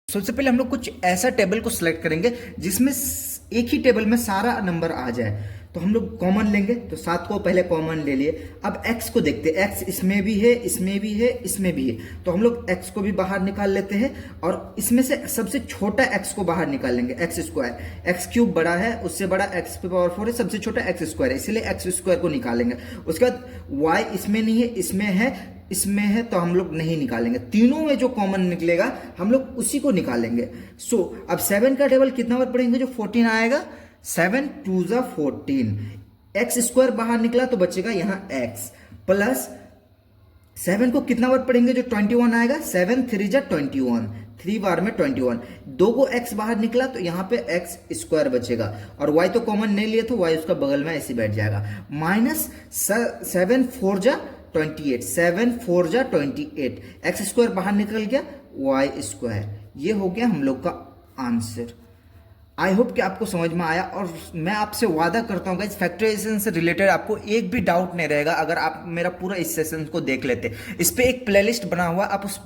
सबसे पहले हम लोग कुछ ऐसा टेबल को सिलेक्ट करेंगे जिसमें एक ही टेबल में सारा नंबर आ जाए। तो हम लोग कॉमन लेंगे, तो 7 को पहले कॉमन ले लिए। अब x को देखते हैं, x इसमें भी है, इसमें भी है, इसमें भी है, तो हम लोग x को भी बाहर निकाल लेते हैं और इसमें से सबसे छोटा x को बाहर निकाल लेंगे। एक्स स्क्वायर, एक्स क्यूब बड़ा है, उससे बड़ा x की पावर 4 है, सबसे छोटा एक्स स्क्वायर है, इसलिए एक्स स्क्वायर को निकालेंगे। उसके बाद y इसमें नहीं है, इसमें है, इसमें है, तो हम लोग नहीं निकालेंगे। तीनों में जो कॉमन निकलेगा हम लोग उसी को निकालेंगे। अब 7 का टेबल कितना बार पढ़ेंगे? जो 14 आएगा, 7 2 जा 14, एक्स स्क्वायर बाहर निकला तो बचेगा यहाँ x प्लस 7 को कितना बार पढ़ेंगे? जो 21 आएगा, 7 3 जा 21, 3 बार में 21, 2 को x बाहर निकला तो यहाँ पे एक्स स्क्वायर बचेगा और y तो कॉमन नहीं लिए तो y उसका बगल में ऐसे बैठ जाएगा। माइनस 7 4 जा 28, 7 4 जा 28, एक्स स्क्वायर बाहर निकल गया, वाई स्क्वायर। ये हो गया हम लोग का आंसर। आई होप कि आपको समझ में आया और मैं आपसे वादा करता हूँ गाइस, फैक्टराइजेशन से रिलेटेड आपको एक भी डाउट नहीं रहेगा अगर आप मेरा पूरा इस सेशन को देख लेते। इस पे एक प्लेलिस्ट बना हुआ, आप उस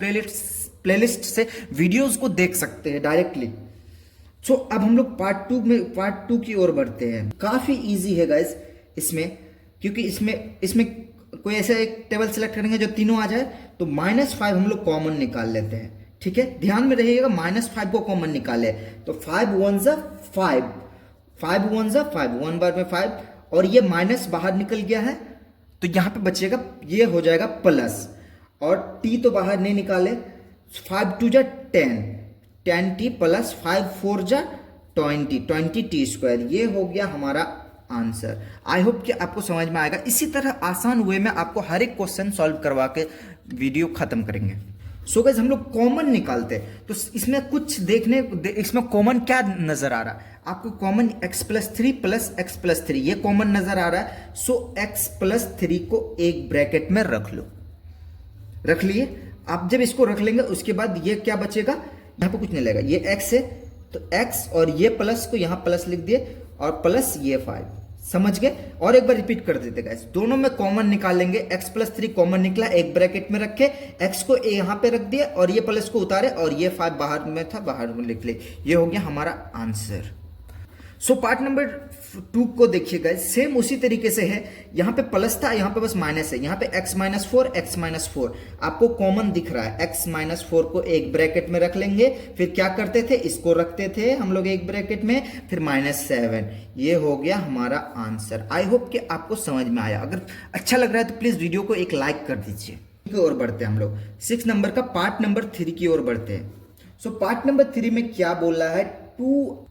प्लेलिस्ट से वीडियोस को देख सकते हैं डायरेक्टली। अब हम लोग पार्ट टू की ओर बढ़ते हैं। काफी इजी है गाइस इसमें, क्योंकि इसमें कोई ऐसा एक टेबल सेलेक्ट करेंगे जो तीनों आ जाए, तो -5 हम लोग कॉमन निकाल लेते हैं। ठीक है, ध्यान में रहिएगा, -5 को कॉमन निकाले तो 5 1 जा 5, 5 1 जा 5, 1 बार में 5, और ये माइनस बाहर निकल गया है तो यहां पे बचेगा, ये हो जाएगा प्लस, और टी तो बाहर नहीं निकाले, 5 2 जा 10, 10 टी प्लस 5 4 जा 20, 20 टी स्क्वायर। ये हो गया हमारा आंसर। आई होप कि आपको समझ में आएगा। इसी तरह आसान वे में आपको हर एक क्वेश्चन सॉल्व करवा के वीडियो खत्म करेंगे। गाइस हम लोग कॉमन निकालते हैं तो इसमें कुछ इसमें कॉमन क्या नजर आ रहा है आपको? Common x plus 3 plus x plus 3 ये कॉमन नजर आ रहा है। x प्लस 3 को एक ब्रैकेट में रख लो, रख लिए। आप जब इसको रख लेंगे उसके बाद ये क्या बचेगा? यहां पे कुछ नहीं लगेगा, ये x है तो x और ये प्लस को यहां प्लस लिख दिए और प्लस ये 5, समझ गए? और एक बार रिपीट कर देते गाइस, दोनों में कॉमन निकालेंगे। x प्लस 3 कॉमन निकला, एक ब्रैकेट में रखे, x को यहां पे रख दिया और ये प्लस को उतारे और ये 5 बाहर में था, बाहर में लिख ले। ये हो गया हमारा आंसर। पार्ट नंबर 2 को देखिए गाइस, सेम उसी तरीके से है। यहाँ पे प्लस था, यहाँ पे बस माइनस है। यहाँ पे x माइनस 4, x माइनस 4 आपको कॉमन दिख रहा है। x माइनस 4 को एक ब्रैकेट में रख लेंगे, फिर क्या करते थे? इसको रखते थे हम लोग एक ब्रैकेट में, फिर -7। ये हो गया हमारा आंसर। आई होप कि आपको समझ में आया। अगर अच्छा लग रहा है तो प्लीज वीडियो को एक लाइक कर दीजिए। की ओर बढ़ते हैं हम लोग 6 नंबर का पार्ट नंबर 3 की ओर बढ़ते हैं। पार्ट नंबर 3 में क्या बोल रहा है? 2,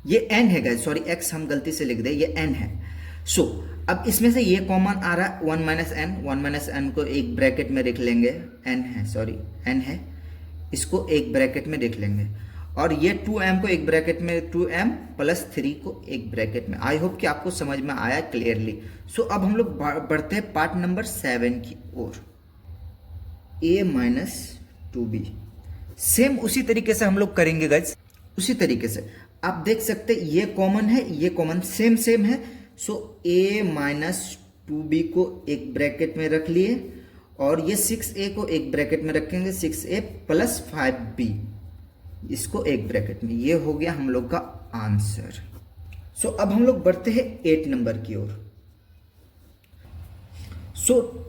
ये n है गाइस, सॉरी x हम गलती से लिख दे, ये n है। अब इसमें से ये कॉमन आ रहा है 1 माइनस n, 1 माइनस n को एक ब्रैकेट में लिख लेंगे, n है, सॉरी n है, इसको एक ब्रैकेट में लिख लेंगे, और ये 2m को एक ब्रैकेट में, 2m प्लस 3 को एक ब्रैकेट में। आई होप कि आपको समझ में आया क्लियरली। अब हम लोग बढ़ते हैं पार्ट नंबर 7 की ओर, a माइनस 2b। सेम उसी तरीके से हम लोग करेंगे गाइस, उसी तरीके से आप देख सकते हैं, ये कॉमन है, ये कॉमन सेम है। a माइनस 2b को एक ब्रैकेट में रख लिए और ये 6a को एक ब्रैकेट में रखेंगे, 6a प्लस 5b, इसको एक ब्रैकेट में। ये हो गया हम लोग का आंसर। अब हम लोग बढ़ते हैं 8 नंबर की ओर।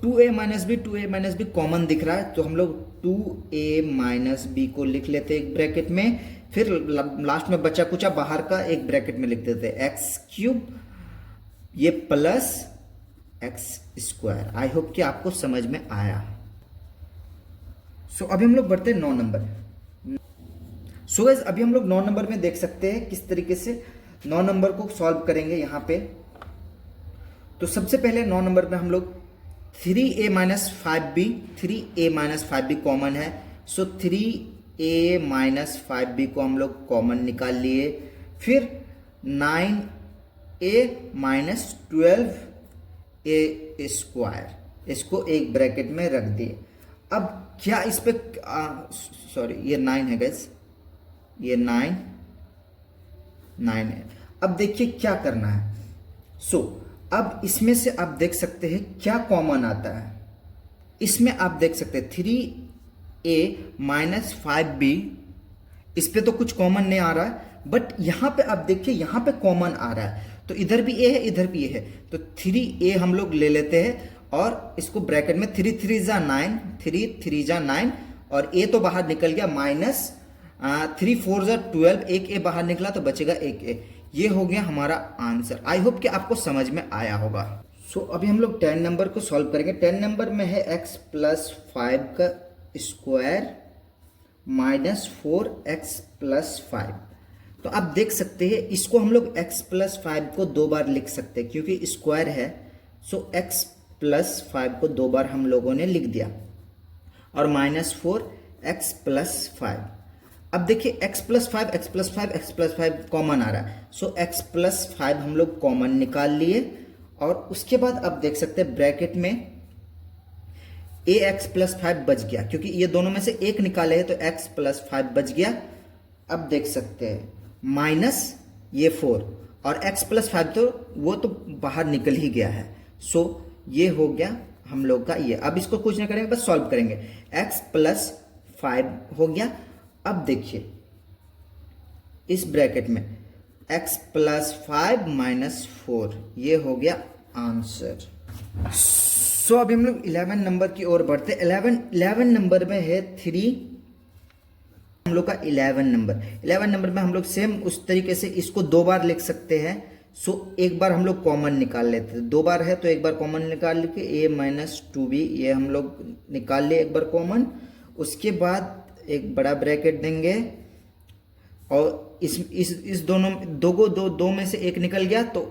2a minus b, 2a minus b common दिख रहा है तो हम लोग 2a माइनस b को लिख लेते हैं एक ब्रैकेट में, फिर लास्ट में बचा कुचा बाहर का एक ब्रैकेट में लिख देते हैं, एक्स क्यूब, ये plus x square. I hope कि आपको समझ में आया। अभी हम लोग बढ़ते हैं 9 नंबर। गाइस अभी हम लोग 9 नंबर में देख सकते हैं किस तरीके से 9 नंबर को सॉल्व करेंगे यहां पे। तो सबसे पहले 9 नंबर में हम लोग 3a minus 5b, 3a minus 5b common है, 3a माइनस 5b को हम लोग कॉमन निकाल लिए। फिर 9a माइनस 12a स्क्वायर, इसको एक ब्रैकेट में रख दिए। अब क्या इस पे, सॉरी ये 9 है गैस, ये 9 है। अब देखिए क्या करना है। अब इसमें से आप देख सकते हैं क्या कॉमन आता है। इसमें आप देख सकते हैं 3a माइनस 5b इस पे तो कुछ कॉमन नहीं आ रहा है, बट यहाँ पे आप देखिए यहाँ पे कॉमन आ रहा है, तो इधर भी ए है इधर भी ए है, तो 3a हम लोग ले लेते हैं और इसको ब्रैकेट में 3 3 जा 9, 3 3 जा 9 और a तो बाहर निकल गया माइनस 3 4 जा 12, एक a बाहर निकला तो बचेगा एक a। ये हो गया हमारा आंसर। आई होप कि आपको समझ में आया होगा। सो अभी हम लोग 10 नंबर को सॉल्व करेंगे। 10 नंबर में है x प्लस 5 का स्क्वायर माइनस 4x प्लस 5। तो आप देख सकते हैं इसको हम लोग x प्लस 5 को 2 बार लिख सकते हैं क्योंकि स्क्वायर है। सो x प्लस 5 को 2 बार हम लोगों ने लिख दिया और माइनस 4x प्लस 5। अब देखिए x plus 5 x plus 5 x plus 5 common आ रहा है। सो x प्लस 5 हम लोग कॉमन निकाल लिए और उसके बाद आप देख सकते हैं ब्रैकेट में ax प्लस 5 बच गया क्योंकि ये दोनों में से एक निकाले हैं तो x प्लस 5 बच गया। अब देख सकते हैं माइनस ये 4 और x प्लस 5 तो वो तो बाहर निकल ही गया है। सो ये हो गया हम लोग का ये। अब इसको कुछ नहीं करेंगे बस सॉल्व करेंगे। x प्लस 5 हो गया। अब देखिए इस ब्रैकेट में x प्लस 5 माइनस 4, ये हो गया आंसर। सो अभी हम लोग 11 नंबर की ओर बढ़ते। 11 नंबर में है 3, हम लोग का 11 नंबर में हम लोग सेम उस तरीके से इसको 2 बार लिख सकते हैं। सो एक बार हम लोग कॉमन निकाल लेते हैं, 2 बार है तो एक बार कॉमन निकाल के a माइनस 2b ये हम लोग निकाल लिए एक बार कॉमन। उसके बाद एक बड़ा ब्रैकेट देंगे और इस दोनों दो में से एक निकल गया तो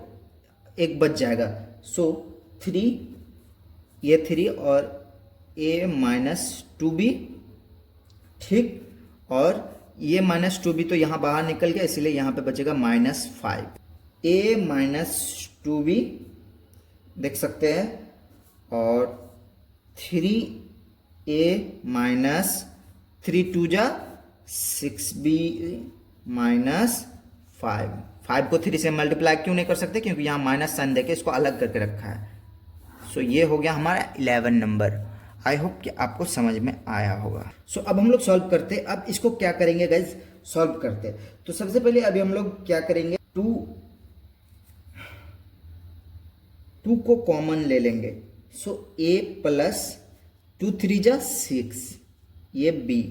एक बच जाएगा। सो 3 ये 3 और a माइनस 2b, ठीक, और ये माइनस 2b तो यहाँ बाहर निकल गया इसलिए यहाँ पे बचेगा माइनस 5। a माइनस 2b देख सकते हैं और 3a माइनस 3 2 जा 6b माइनस 5 को 3 से मल्टीप्लाई क्यों नहीं कर सकते क्योंकि यहाँ माइनस साइन देके इसको अलग करके रखा है। सो ये हो गया हमारा 11 नंबर। आई होप कि आपको समझ में आया होगा। सो अब हम लोग सॉल्व करते। अब इसको क्या करेंगे गाइज, सॉल्व करते तो सबसे पहले अभी हम लोग क्या करेंगे, 2 को कॉमन ले लेंगे। सो a प्लस 2 3 जा 6 ये b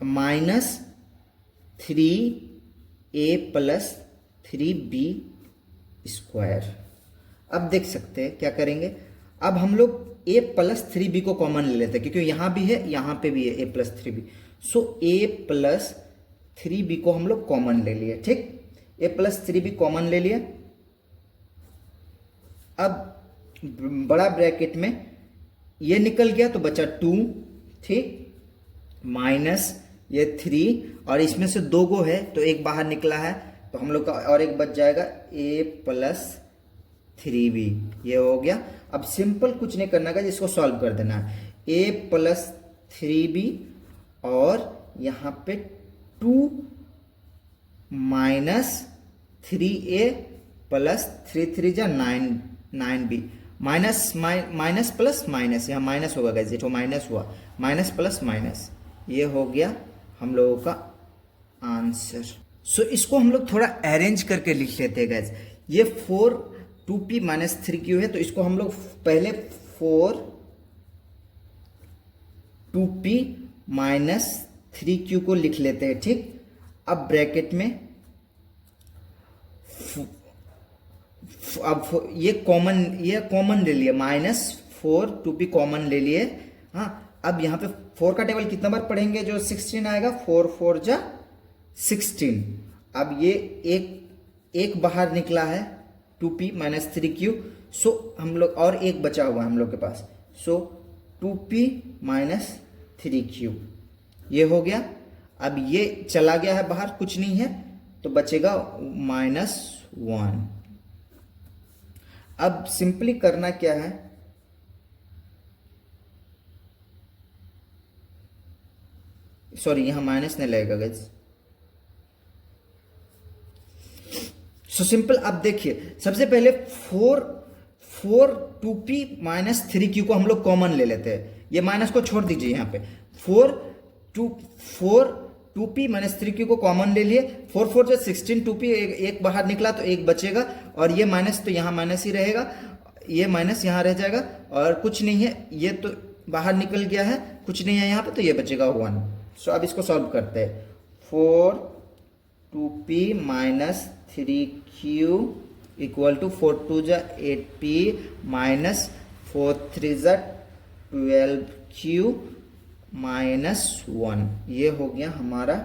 minus 3a plus 3b square. अब देख सकते हैं क्या करेंगे, अब हम लोग a प्लस 3b को कॉमन ले लेते हैं क्योंकि यहां भी है यहां पे भी है a plus 3b। So a plus 3b को हम लोग कॉमन ले लिए, ठीक, a प्लस 3b कॉमन ले लिए। अब बड़ा ब्रैकेट में ये निकल गया तो बचा 2, ठीक, माइनस ये 3 और इसमें से 2 गो है तो एक बाहर निकला है तो हम लोग का और एक बच जाएगा a प्लस 3b, ये हो गया। अब सिंपल कुछ नहीं करना है, इसको सॉल्व कर देना है। a प्लस 3b और यहाँ पे 2 माइनस 3a प्लस 3 3 जा 9b माइनस प्लस माइनस, यहाँ माइनस होगा गाइस, ये तो माइनस हुआ, माइनस प्लस माइनस, ये हो गया हम लोगों का आंसर। सो इसको हम लोग थोड़ा अरेंज करके लिख लेते हैं गाइस। ये 4 2p माइनस 3q है तो इसको हम लोग पहले 4 2p माइनस 3q को लिख लेते हैं, ठीक। अब ब्रैकेट में अब ये कॉमन ले लिए, माइनस 4 2p कॉमन ले लिए। हाँ, अब यहाँ पे 4 का टेबल कितना बार पढ़ेंगे जो 16 आएगा, 4 4 जा 16। अब ये एक बाहर निकला है 2p माइनस 3q। सो हम लोग और एक बचा हुआ है हम लोग के पास। सो 2p माइनस 3q ये हो गया। अब ये चला गया है बाहर, कुछ नहीं है तो बचेगा -1। अब सिंपली करना क्या है, सॉरी यहां माइनस नहीं लगेगा गाइस। सो सिंपल, अब देखिए सबसे पहले 4 2p माइनस 3q को हम लोग कॉमन ले लेते हैं। ये माइनस को छोड़ दीजिए, यहाँ पे 4 2p माइनस 3q को कॉमन ले लिए, 4 4 जो 16, 2p एक बाहर निकला तो एक बचेगा, और ये माइनस तो यहाँ माइनस ही रहेगा, ये माइनस यहाँ रह जाएगा, और कुछ नहीं है, ये तो बाहर निकल गया है, कुछ नहीं है यहाँ पे, तो ये बचेगा 1। सो अब इसको सॉल्व करते हैं। 4 2p minus 3q equal to 4 2 जा 8p माइनस 4 3 जा 12q माइनस 1। ये हो गया हमारा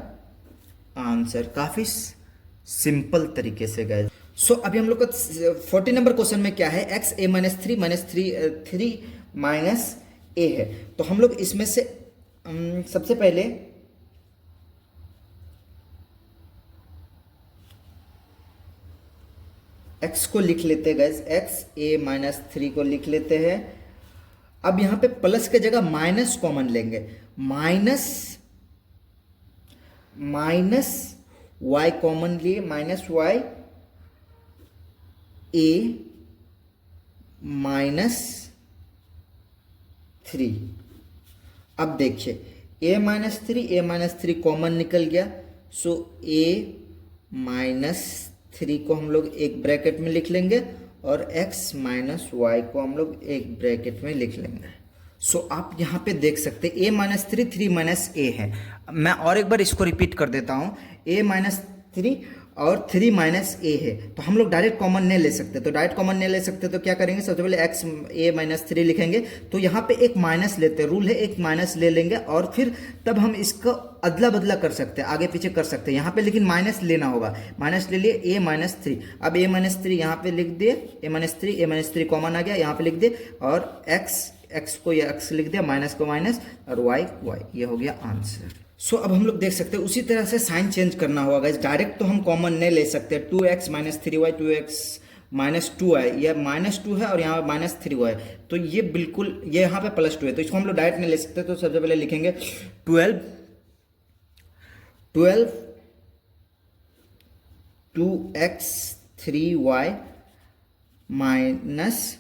आंसर, काफी सिंपल तरीके से गए। सो अभी हम लोग का 40 नंबर क्वेश्चन में क्या है, x a minus 3 minus a है। तो हम लोग इसमें से सबसे पहले x को लिख लेते हैं गाइस, x a माइनस 3 को लिख लेते हैं। अब यहां पे प्लस के जगह माइनस कॉमन लेंगे, माइनस y कॉमन लिए, माइनस y a माइनस 3। अब देखिए a माइनस 3 कॉमन निकल गया, सो a माइनस 3 को हम लोग एक ब्रैकेट में लिख लेंगे और x माइनस वाई को हम लोग एक ब्रैकेट में लिख लेंगे। सो आप यहाँ पे देख सकते हैं a माइनस 3 माइनस a है। मैं और एक बार इसको रिपीट कर देता हूँ, a माइनस 3 और 3 माइनस a है। तो हम लोग डायरेक्ट कॉमन नहीं ले सकते, तो डायरेक्ट कॉमन नहीं ले सकते तो क्या करेंगे, सबसे पहले x a माइनस 3 लिखेंगे, तो यहाँ पे एक माइनस लेते हैं, रूल है एक माइनस ले लेंगे और फिर तब हम इसको अदला बदला कर सकते हैं, आगे पीछे कर सकते हैं यहाँ पे, लेकिन माइनस लेना होगा। माइनस ले लिए a माइनस 3, अब a माइनस 3 यहाँ पे लिख दिए, a माइनस 3 कॉमन आ गया, यहाँ पे लिख दिए, और x को ये x लिख दिया, माइनस को माइनस और y, ये हो गया आंसर। सो अब हम लोग देख सकते हैं उसी तरह से साइन चेंज करना होगा गाइस, डायरेक्ट तो हम कॉमन नहीं ले सकते। 2x minus 3y 2x minus 2y, ये माइनस 2 है और यहाँ पर माइनस 3y, तो ये बिल्कुल ये यहाँ पे प्लस 2 है, तो इसको हम लोग डायरेक्ट नहीं ले सकते। तो सबसे पहले लिखेंगे 12 2x 3y माइनस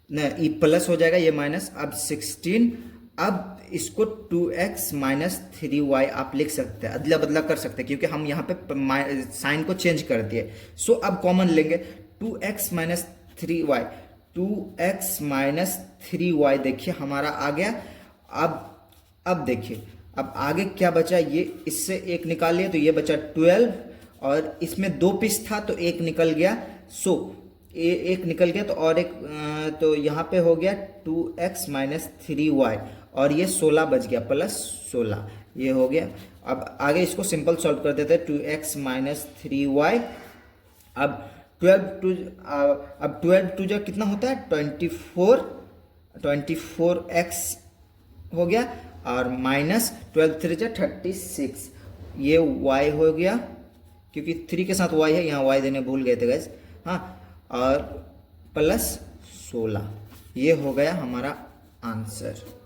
ये प्लस हो जाएगा, ये माइनस, अब 16। अब इसको 2x माइनस 3y आप लिख सकते हैं, अदला बदला कर सकते हैं क्योंकि हम यहाँ पे साइन को चेंज कर दिए। सो अब कॉमन लेंगे 2x minus 3y, 2x minus 3y देखिए हमारा आ गया। अब देखिए अब आगे क्या बचा, ये इससे एक निकाल लिया तो ये बचा 12, और इसमें 2 पीस था तो एक निकल गया, सो एक निकल गया तो और एक, तो यहाँ पे हो गया 2x माइनस 3y और ये 16 बच गया, प्लस 16 ये हो गया। अब आगे इसको सिंपल सॉल्व कर देते हैं, 2x माइनस 3y, अब 12 टू जो कितना होता है 24x हो गया, और माइनस 12 3 जो 36, ये y हो गया, क्योंकि 3 के साथ y है, यहाँ y देने भूल गए थे गाइस, हाँ, और प्लस 16, ये हो गया हमारा आंसर।